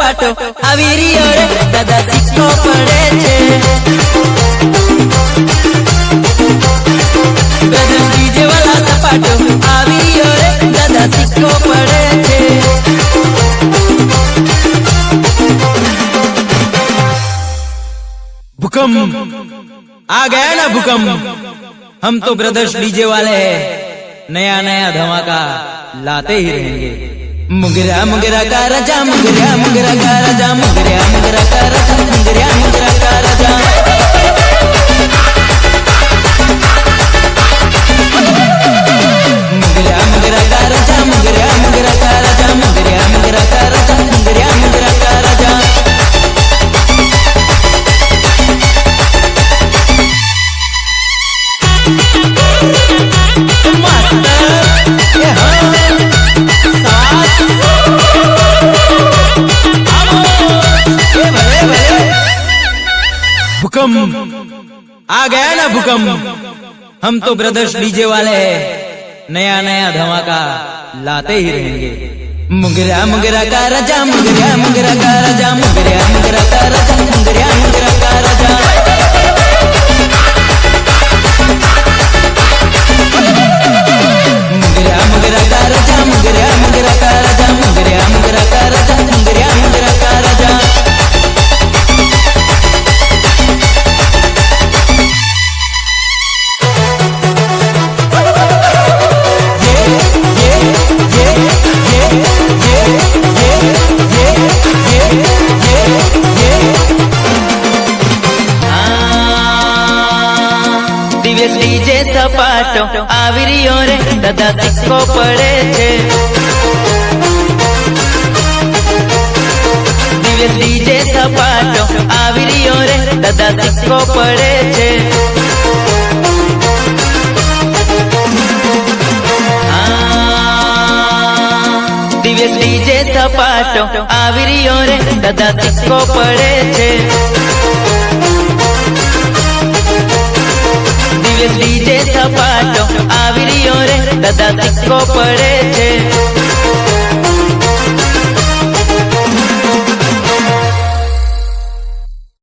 સપાટો આવી રહ્યો રે દાદા સિક્કો પડે છે બ્રધર્સ ડીજે વાલા સપાટો આવી રહ્યો રે દાદા સિક્કો પડે છે भूकंप आ गया ना भूकंप। हम तो ब्रदर्स डीजे वाले हैं, नया नया धमाका लाते ही रहेंगे। मुगरा मुगरा का राजा मुगरा मुगरा का राजा मुगरा मुगरा का राजा मुगरा मुगरा का राजा मुगरा मुगरा का राजा मुगरा मुगरा का राजा मुगरा मुगरा का राजा मुगरा मुगरा का राजा भूकंप आ गया ना भूकंप। हम तो ब्रदर्स डीजे वाले हैं, नया नया धमाका लाते ही रहेंगे। मुगरा मुगरा का राजा मुगरा मुगरा का राजा मुगरा मुगरा का राजा मुगरा मुगरा का राजा मुगरा मुगरा का राजा मुगरा मुगरा का राजा मुगरा मुगरा का राजा मुगरा मुगरा का राजा दिव्य डीजे सपाटो આવી રહ્યો રે દાદા સિક્કો પડે છે દિવ્ય ડીજે સપાટો આવી રહ્યો રે દાદા સિક્કો પડે છે દિવ્ય ડીજે સપાટો આવી રહ્યો રે દાદા સિક્કો પડે છે डीजे सपाटो આવી રહ્યો રે દાદા સિક્કો પડે છે